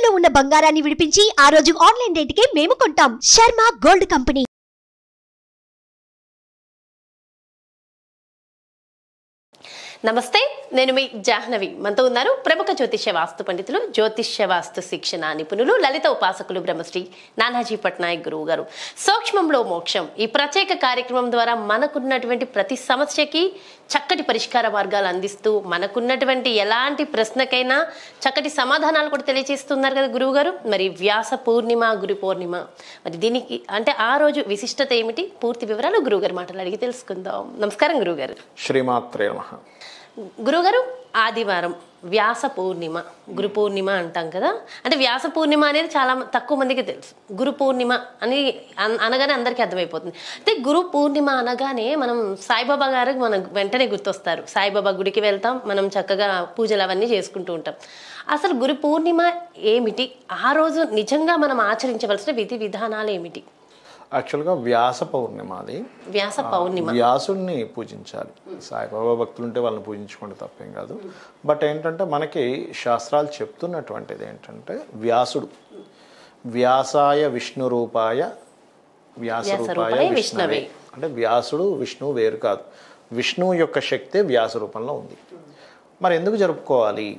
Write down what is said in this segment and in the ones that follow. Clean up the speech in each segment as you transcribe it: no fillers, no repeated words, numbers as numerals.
తాకట్టులో ఉన్న బంగారాన్ని విడిపించి ఆ రోజు ఆన్లైన్ రేటుకే మేము కొంటాం. Sharma gold company. నమస్తే, నేను మీ జాహ్నవి. మనతో ఉన్నారు ప్రముఖ జ్యోతిష్య వాస్తు పండితులు, జ్యోతిష్య వాస్తు శిక్షణ నిపుణులు, లలిత ఉపాసకులు బ్రహ్మశ్రీ నానాజీ పట్నాయక్ గురువు గారు. సూక్ష్మంలో మోక్షం ఈ ప్రత్యేక కార్యక్రమం ద్వారా మనకున్నటువంటి ప్రతి సమస్యకి చక్కటి పరిష్కార మార్గాలు అందిస్తూ, మనకున్నటువంటి ఎలాంటి ప్రశ్నకైనా చక్కటి సమాధానాలు కూడా తెలియజేస్తున్నారు కదా గురువు గారు. మరి వ్యాస పూర్ణిమ, గురు పూర్ణిమ, మరి దీనికి అంటే ఆ రోజు విశిష్టత ఏమిటి, పూర్తి వివరాలు గురువు గారు మాటలు అడిగి తెలుసుకుందాం. నమస్కారం గురువు గారు. శ్రీమాత్రే నమః. గురుగారు, ఆదివారం వ్యాస పూర్ణిమ, గురు పూర్ణిమ అంటాం కదా. అంటే వ్యాస పూర్ణిమ అనేది చాలా తక్కువ మందికి తెలుసు. గురు పూర్ణిమ అని అనగానే అందరికీ అర్థమైపోతుంది. అయితే గురు పూర్ణిమ అనగానే మనం సాయిబాబా గారు మనకు వెంటనే గుర్తొస్తారు. సాయిబాబా గుడికి వెళ్తాం, మనం చక్కగా పూజలు అవన్నీ చేసుకుంటూ ఉంటాం. అసలు గురు పూర్ణిమ ఏమిటి, ఆ రోజు నిజంగా మనం ఆచరించవలసిన విధి విధానాలు ఏమిటి? యాక్చువల్గా వ్యాస పౌర్ణిమ అది. వ్యాస పౌర్ణిమ వ్యాసుడిని పూజించాలి. సాయిబాబా భక్తులు ఉంటే వాళ్ళని పూజించుకుంటే తప్పేం కాదు. బట్ ఏంటంటే మనకి శాస్త్రాలు చెప్తున్నటువంటిది ఏంటంటే వ్యాసుడు వ్యాసాయ విష్ణు రూపాయ వ్యాస రూపాయ విష్ణవే. అంటే వ్యాసుడు విష్ణువు వేరు కాదు. విష్ణువు యొక్క శక్తి వ్యాస రూపంలో ఉంది. మరి ఎందుకు జరుపుకోవాలి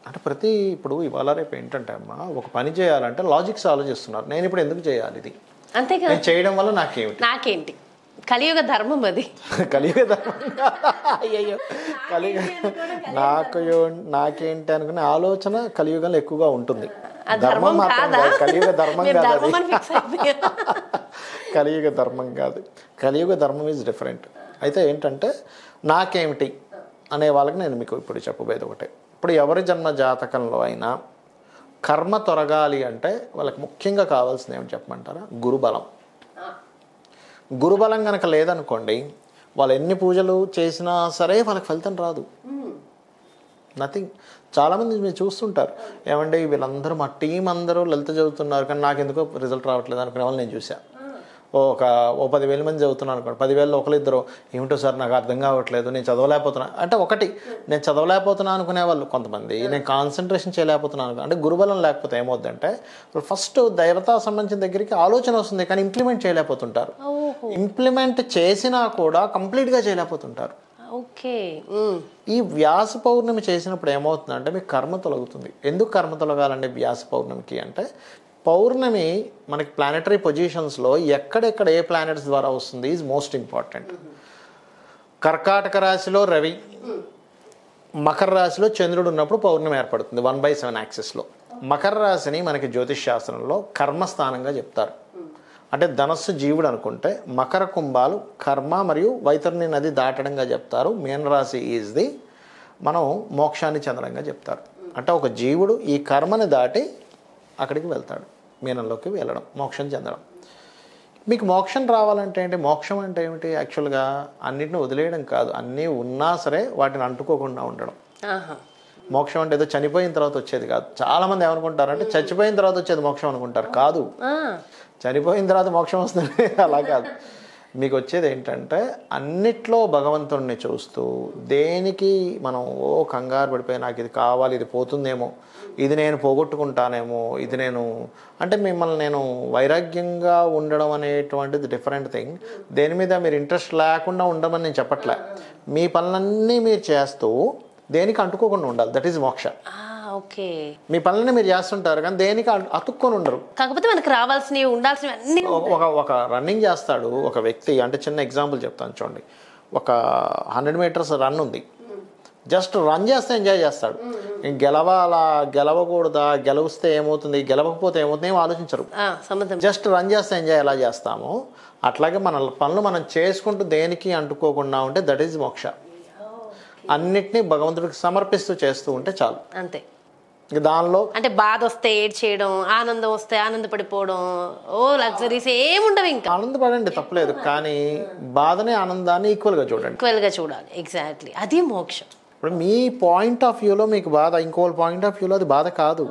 అంటే ఇప్పుడు ఇవాళ రేపు ఏంటంటే అమ్మా, ఒక పని చేయాలంటే లాజిక్స్ ఆలోచిస్తున్నారు. నేను ఇప్పుడు ఎందుకు చేయాలి ఇది, అంతేగా, నేను చేయడం వల్ల నాకేంటి కలియుగ ధర్మం అది. కలియుగ ధర్మం అయ్యో కలియుగ నాకేంటి అనుకునే ఆలోచన కలియుగంలో ఎక్కువగా ఉంటుంది. ధర్మం మాత్రం కాదు, కలియుగ ధర్మం కాదు అది. కలియుగ ధర్మం కాదు, కలియుగ ధర్మం ఈజ్ డిఫరెంట్. అయితే ఏంటంటే నాకేమిటి అనే వాళ్ళకి నేను మీకు ఇప్పుడు చెప్పబోయేది ఒకటే. ఇప్పుడు ఎవరి జన్మ జాతకంలో అయినా కర్మ తొలగాలి అంటే వాళ్ళకి ముఖ్యంగా కావాల్సింది ఏమిటి చెప్పమంటారా? గురుబలం. గురుబలం కనుక లేదనుకోండి, వాళ్ళు ఎన్ని పూజలు చేసినా సరే వాళ్ళకి ఫలితం రాదు. నథింగ్. చాలామంది మీరు చూస్తుంటారు, ఏమంటే వీళ్ళందరూ మా టీం అందరూ లలిత చదువుతున్నారు కానీ నాకు ఎందుకో రిజల్ట్ రావట్లేదు అనుకునే వాళ్ళు నేను చూసా. ఓ 10,000 మంది చదువుతున్నాను అనుకోండి, 10,000లో ఒకరిద్దరు ఏమిటో సార్ నాకు అర్థం కావట్లేదు, నేను చదవలేకపోతున్నా అంటే ఒకటి, నేను చదవలేకపోతున్నా అనుకునే వాళ్ళు కొంతమంది, నేను కాన్సన్ట్రేషన్ చేయలేకపోతున్నాను అంటే గురుబలం లేకపోతే ఏమవుద్దంటే ఫస్ట్ దైవతా సంబంధించిన దగ్గరికి ఆలోచన వస్తుంది కానీ ఇంప్లిమెంట్ చేయలేకపోతుంటారు. ఇంప్లిమెంట్ చేసినా కూడా కంప్లీట్గా చేయలేకపోతుంటారు. ఓకే. ఈ వ్యాస పౌర్ణమి చేసినప్పుడు ఏమవుతుందంటే మీకు కర్మ తొలగుతుంది. ఎందుకు కర్మ తొలగాలండి వ్యాస పౌర్ణమికి అంటే, పౌర్ణమి మనకి ప్లానెటరీ పొజిషన్స్లో ఎక్కడెక్కడ ఏ ప్లానెట్స్ ద్వారా వస్తుంది ఈజ్ మోస్ట్ ఇంపార్టెంట్. కర్కాటక రాశిలో రవి, మకర రాశిలో చంద్రుడు ఉన్నప్పుడు పౌర్ణమి ఏర్పడుతుంది 1/7 యాక్సిస్లో. మకర రాశిని మనకి జ్యోతిష్ శాస్త్రంలో కర్మస్థానంగా చెప్తారు. అంటే ధనస్సు జీవుడు అనుకుంటే మకర కుంభాలు కర్మ మరియు వైతరణి నది దాటడంగా చెప్తారు. మీనరాశి ఈజ్ ది మనం మోక్షాన్ని చెందడంగా చెప్తారు. అంటే ఒక జీవుడు ఈ కర్మని దాటి అక్కడికి వెళ్తాడు, మీనంలోకి వెళ్ళడం, మోక్షం చెందడం. మీకు మోక్షం రావాలంటే ఏంటి? మోక్షం అంటే ఏమిటి? యాక్చువల్గా అన్నిటిని వదిలేయడం కాదు, అన్నీ ఉన్నా సరే వాటిని అంటుకోకుండా ఉండడం. మోక్షం అంటే ఏదో చనిపోయిన తర్వాత వచ్చేది కాదు. చాలామంది ఏమనుకుంటారంటే చచ్చిపోయిన తర్వాత వచ్చేది మోక్షం అనుకుంటారు. కాదు, చనిపోయిన తర్వాత మోక్షం వస్తుంది అలా కాదు. మీకు వచ్చేది ఏంటంటే అన్నిట్లో భగవంతుడిని చూస్తూ, దేనికి మనం కంగారు పడిపోయి నాకు ఇది కావాలి, ఇది పోతుందేమో, ఇది నేను పోగొట్టుకుంటానేమో, ఇది నేను అంటే మిమ్మల్ని నేను వైరాగ్యంగా ఉండడం అనేటువంటిది డిఫరెంట్ థింగ్. దేని మీద మీరు ఇంట్రెస్ట్ లేకుండా ఉండమని నేను చెప్పట్లే. మీ పనులన్నీ మీరు చేస్తూ దేనికి అంటుకోకుండా ఉండాలి, దట్ ఈజ్ మోక్ష. ఓకే. మీ పనులని మీరు చేస్తుంటారు కానీ దేనికి అతుక్కొని ఉండరు. కాకపోతే మనకు రావాల్సినవి ఉండాల్సినవి అన్ని. ఒక రన్నింగ్ చేస్తాడు ఒక వ్యక్తి, అంటే చిన్న ఎగ్జాంపుల్ చెప్తాను చూడండి. ఒక 100 మీటర్స్ రన్ ఉంది, జస్ట్ రన్ చేస్తే ఎంజాయ్ చేస్తాడు. గెలవాలా గెలవకూడదా, గెలిస్తే ఏమవుతుంది, గెలవకపోతే ఏమవుతుంది ఏమో ఆలోచించరు. జస్ట్ రన్ చేస్తే ఎంజాయ్ ఎలా చేస్తామో అట్లాగే మన పనులు మనం చేసుకుంటూ దేనికి అంటుకోకుండా ఉంటే దట్ ఈజ్ మోక్ష. అన్నిటినీ భగవంతుడికి సమర్పిస్తూ చేస్తూ ఉంటే చాలు, అంతే. దానిలో అంటే బాధ వస్తే ఏడ్ చేయడం, ఆనందం వస్తే ఆనందపడిపోవడం, లగ్జరీస్ ఏముండవు. ఇంకా ఆనందపడండి తప్పలేదు, కానీ బాధనే ఆనందాన్ని ఈక్వల్గా చూడాలి. ఎగ్జాక్ట్లీ, అది మోక్షం. ఇప్పుడు మీ పాయింట్ ఆఫ్ వ్యూలో మీకు బాధ, ఇంకోళ్ళ పాయింట్ ఆఫ్ వ్యూలో అది బాధ కాదు.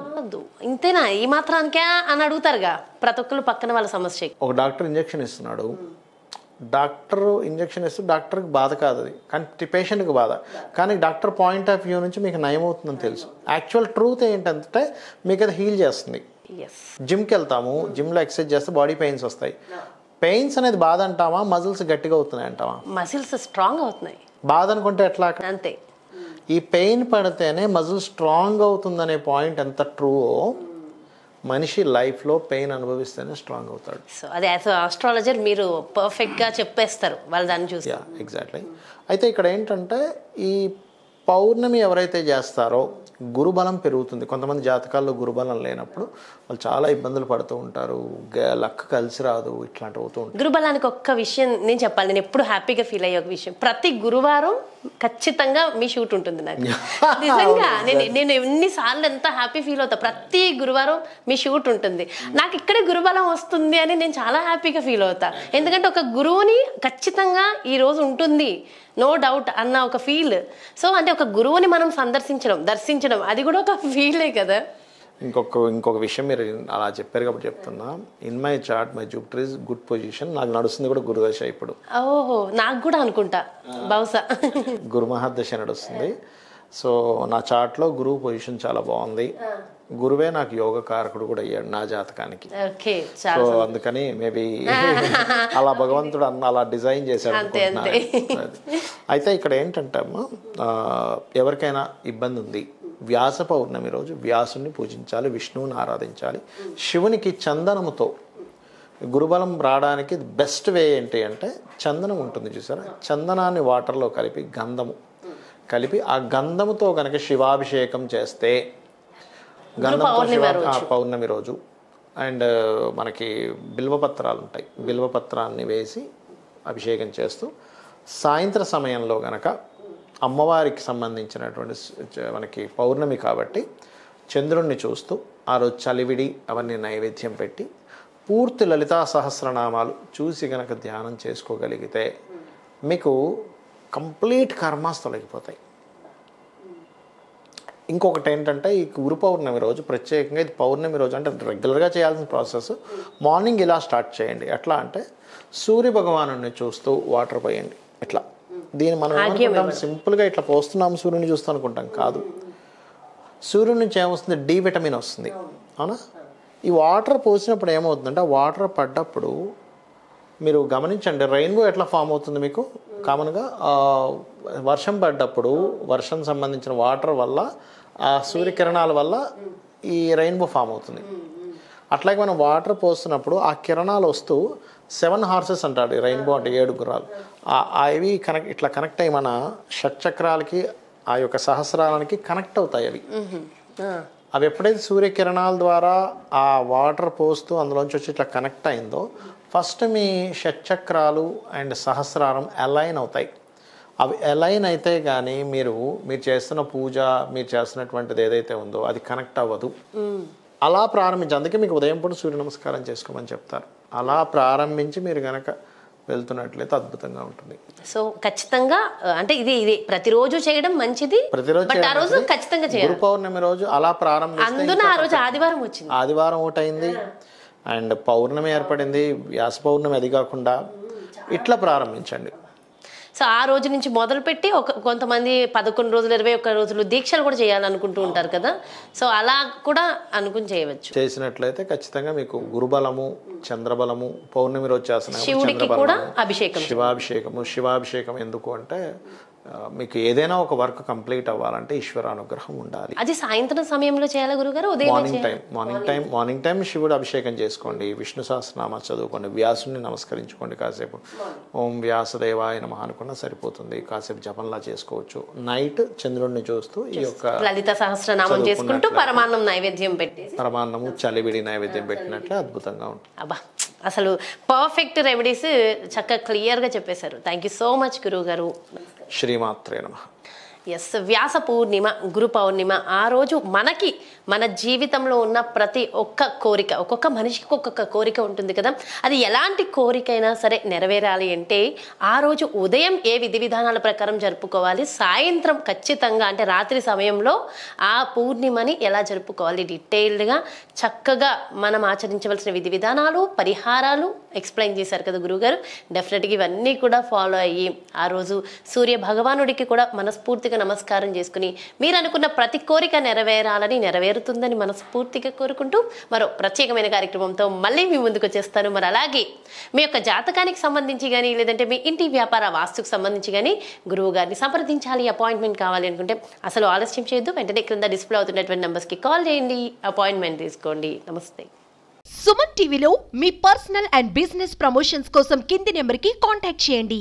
ఇంతేనా, ఈ మాత్రానికే అని అడుగుతారుగా ప్రతి ఒక్కరు పక్కన వాళ్ళ సమస్య. ఒక డాక్టర్ ఇంజెక్షన్ ఇస్తున్నాడు, డాక్టర్ ఇంజెక్షన్ ఇస్తే డాక్టర్కి బాధ కాదు అది, కానీ పేషెంట్కి బాధ. కానీ డాక్టర్ పాయింట్ ఆఫ్ వ్యూ నుంచి మీకు నయం అవుతుందని తెలుసు. యాక్చువల్ ట్రూత్ ఏంటంటే మీకు అది హీల్ చేస్తుంది. జిమ్కి వెళ్తాము, జిమ్లో ఎక్సర్సైజ్ చేస్తే బాడీ పెయిన్స్ వస్తాయి. పెయిన్స్ అనేది బాధ అంటామా, మజిల్స్ గట్టిగా అవుతున్నాయి అంటావా? మజిల్స్ స్ట్రాంగ్ అవుతున్నాయి. బాధ అనుకుంటే ఎట్లా? అంతే. ఈ పెయిన్ పడితేనే మజిల్ స్ట్రాంగ్ అవుతుందనే పాయింట్ ఎంత ట్రూవో, మనిషి లైఫ్లో పెయిన్ అనుభవిస్తేనే స్ట్రాంగ్ అవుతాడు. సో అది యాజ్ ఆస్ట్రాలజర్ మీరు పర్ఫెక్ట్గా చెప్పేస్తారు వాళ్ళు దాన్ని చూసి. ఎగ్జాక్ట్లీ. అయితే ఇక్కడ ఏంటంటే ఈ పౌర్ణమి ఎవరైతే చేస్తారో గురుబలం పెరుగుతుంది. కొంతమంది జాతకాల్లో గురుబలం లేనప్పుడు వాళ్ళు చాలా ఇబ్బందులు పడుతూ ఉంటారు, లక్ కలిసి రాదు, ఇట్లాంటివి అవుతూ ఉంటాయి. గురుబలానికి ఒక్క విషయం నేను చెప్పాలి, నేను ఎప్పుడు హ్యాపీగా ఫీల్ అయ్యే ఒక విషయం, ప్రతి గురువారం ఖచ్చితంగా మీ షూట్ ఉంటుంది నాకు. నిజంగా నేను ఎన్నిసార్లు ఎంత హ్యాపీ ఫీల్ అవుతా, ప్రతి గురువారం మీ షూట్ ఉంటుంది. నాకు ఇక్కడే గురుబలం వస్తుంది అని నేను చాలా హ్యాపీగా ఫీల్ అవుతా. ఎందుకంటే ఒక గురువుని ఖచ్చితంగా ఈ రోజు ఉంటుంది, నో డౌట్ అన్న ఒక ఫీల్. సో అంటే ఒక గురువుని మనం దర్శించడం అది కూడా ఒక ఫీలే కదా. ఇంకొక విషయం మీరు అలా చెప్పారు కాబట్టి చెప్తున్నా, in my chart my Jupiter is good position. నాకు నడుస్తుంది కూడా గురుదశ ఇప్పుడు. ఓహో, నాకు కూడా అనుకుంటా బహుశా గురు మహాదశ నడుస్తుంది. సో నా చార్ట్లో గురువు పొజిషన్ చాలా బాగుంది. గురువే నాకు యోగ కారకుడు కూడా అయ్యాడు నా జాతకానికి. సో అందుకని మేబీ అలా భగవంతుడు అలా డిజైన్ చేశాడు. అయితే ఇక్కడ ఏంటంటే అమ్మా, ఎవరికైనా ఇబ్బంది ఉంది, వ్యాస పౌర్ణమి రోజు వ్యాసుని పూజించాలి, విష్ణువుని ఆరాధించాలి. శివునికి చందనముతో గురుబలం రావడానికి బెస్ట్ వే ఏంటి అంటే, చందనం ఉంటుంది చూసారా, చందనాన్ని వాటర్లో కలిపి గంధము కలిపి ఆ గంధముతో కనుక శివాభిషేకం చేస్తే, గంధంతో పౌర్ణమి రోజు అండ్ మనకి బిల్వపత్రాలు ఉంటాయి, బిల్వపత్రాన్ని వేసి అభిషేకం చేస్తూ సాయంత్ర సమయంలో గనక అమ్మవారికి సంబంధించినటువంటి మనకి పౌర్ణమి కాబట్టి చంద్రుణ్ణి చూస్తూ ఆ రోజు చలివిడి అవన్నీ నైవేద్యం పెట్టి పూర్తి లలితా సహస్రనామాలు చూసి గనక ధ్యానం చేసుకోగలిగితే మీకు కంప్లీట్ కర్మాస్ తొలగిపోతాయి. ఇంకొకటి ఏంటంటే, ఈ గురు పౌర్ణమి రోజు ప్రత్యేకంగా, ఇది పౌర్ణమి రోజు అంటే రెగ్యులర్గా చేయాల్సిన ప్రాసెస్, మార్నింగ్ ఇలా స్టార్ట్ చేయండి. ఎట్లా అంటే సూర్య భగవాను చూస్తూ వాటర్ పోయండి. ఇట్లా దీన్ని మనం ఏమనుకుంటాం, సింపుల్గా ఇట్లా పోస్తున్నాం సూర్యుని చూస్తూ అనుకుంటాం. కాదు, సూర్యుడి నుంచి ఏమొస్తుంది, డి విటమిన్ వస్తుంది, అవునా? ఈ వాటర్ పోసినప్పుడు ఏమవుతుందంటే, ఆ వాటర్ పడ్డప్పుడు మీరు గమనించండి, రెయిన్బో ఎట్లా ఫామ్ అవుతుంది మీకు కామన్గా. వర్షం పడ్డప్పుడు వర్షం సంబంధించిన వాటర్ వల్ల, ఆ సూర్యకిరణాల వల్ల ఈ రెయిన్బో ఫామ్ అవుతుంది. అట్లాగే మనం వాటర్ పోస్తున్నప్పుడు ఆ కిరణాలు వస్తూ 7 హార్సెస్ అంటాడు ఈ రెయిన్బో అంటే, 7 గుర్రాలు. అవి ఇట్లా కనెక్ట్ అయ్యి మన షట్చక్రాలకి, ఆ యొక్క సహస్రాలకి కనెక్ట్ అవుతాయి. అవి ఎప్పుడైతే సూర్యకిరణాల ద్వారా ఆ వాటర్ పోస్తూ అందులోంచి వచ్చి ఇట్లా కనెక్ట్ అయిందో, ఫస్ట్ మీ షట్చక్రాలు అండ్ సహస్రారం అలైన్ అవుతాయి. అవి అలైన్ అయితే కానీ మీరు చేస్తున్న పూజ, మీరు చేస్తున్నటువంటిది ఏదైతే ఉందో అది కనెక్ట్ అవ్వదు. అలా ప్రారంభించి, అందుకే మీకు ఉదయం పూట సూర్య నమస్కారం చేసుకోమని చెప్తారు. అలా ప్రారంభించి మీరు కనుక వెళ్తున్నట్లయితే అద్భుతంగా ఉంటుంది. సో ఖచ్చితంగా అంటే ఇది ప్రతిరోజు చేయడం మంచిది. ప్రతిరోజు ఖచ్చితంగా చేయాలి. గురు పౌర్ణమి రోజు అలా ప్రారంభిస్తే, ఆ రోజు ఆదివారం వచ్చింది, ఆదివారం ఒకటైంది అండ్ పౌర్ణమి ఏర్పడింది, వ్యాస పౌర్ణమి, అది కాకుండా ఇట్లా ప్రారంభించండి. సో ఆ రోజు నుంచి మొదలుపెట్టి కొంతమంది 11 రోజులు 21 రోజులు దీక్షలు కూడా చేయాలనుకుంటూ ఉంటారు కదా. సో అలా కూడా అనుకుని చేయవచ్చు. చేసినట్లయితే ఖచ్చితంగా మీకు గురుబలము, చంద్రబలము, పౌర్ణమి రోజు చేసిన శివుడికి కూడా అభిషేకం, శివాభిషేకం ఎందుకు అంటే, మీకు ఏదైనా ఒక వర్క్ కంప్లీట్ అవ్వాలంటే ఈశ్వరానుగ్రహం ఉండాలి. అది సాయంత్రం సమయంలో చేయాలి గురుగారు? మార్నింగ్ టైం శివుడు అభిషేకం చేసుకోండి, విష్ణు సహస్రనామాలు చదువుకోండి, వ్యాసుని నమస్కరించుకోండి కాసేపు, ఓం వ్యాసదేవాయ నమః అనుకున్నా సరిపోతుంది. కాసేపు జపంలా చేసుకోవచ్చు. నైట్ చంద్రుడిని చూస్తూ ఈ యొక్క లలిత సహస్రనామం చేసుకుంటూ పరమాన్నం నైవేద్యం పెట్టి, పరమాన్నము చలివిడి నైవేద్యం పెట్టినట్లే అద్భుతంగా ఉంటుంది. అబ్బా, అసలు పర్ఫెక్ట్ రెమెడీస్ చక్కగా క్లియర్గా చెప్పేశారు. థ్యాంక్ యూ సో మచ్ గురువు గారు. శ్రీమాత్రే నమః. ఎస్, వ్యాస పూర్ణిమ, గురు పౌర్ణిమ. ఆ రోజు మనకి మన జీవితంలో ఉన్న ప్రతి ఒక్క కోరిక, ఒక్కొక్క మనిషికి ఒక్కొక్క కోరిక ఉంటుంది కదా, అది ఎలాంటి కోరికైనా సరే నెరవేరాలి అంటే ఆ రోజు ఉదయం ఏ విధి విధానాల ప్రకారం జరుపుకోవాలి, సాయంత్రం ఖచ్చితంగా అంటే రాత్రి సమయంలో ఆ పూర్ణిమని ఎలా జరుపుకోవాలి, డీటెయిల్డ్గా చక్కగా మనం ఆచరించవలసిన విధి విధానాలు, పరిహారాలు ఎక్స్ప్లెయిన్ చేశారు కదా గురువుగారు. డెఫినెట్గా ఇవన్నీ కూడా ఫాలో అయ్యి ఆ రోజు సూర్య భగవానుడికి కూడా మనస్ఫూర్తిగా నమస్కారం చేసుకుని మీరు అనుకున్న ప్రతి కోరిక నెరవేరాలని, నెరవేరుతుందని మనస్ఫూర్తిగా కోరుకుంటూ మరో ప్రత్యేకమైన కార్యక్రమంతో మళ్ళీ మీ ముందుకు వచ్చేస్తాను. మరి అలాగే మీ యొక్క జాతకానికి సంబంధించి కానీ లేదంటే మీ ఇంటి వ్యాపార వాస్తుకు సంబంధించి కానీ గురువు గారిని సంప్రదించాలి, అపాయింట్మెంట్ కావాలి అనుకుంటే అసలు ఆలస్యం చేయొద్దు. వెంటనే క్రింద డిస్ప్లే అవుతున్నటువంటి నెంబర్స్కి కాల్ చేయండి, అపాయింట్మెంట్ తీసుకోండి. నమస్తే. సుమన్ టీవీలో మీ పర్సనల్ అండ్ బిజినెస్ ప్రమోషన్స్ కోసం కింది నెంబర్కి కాంటాక్ట్ చేయండి.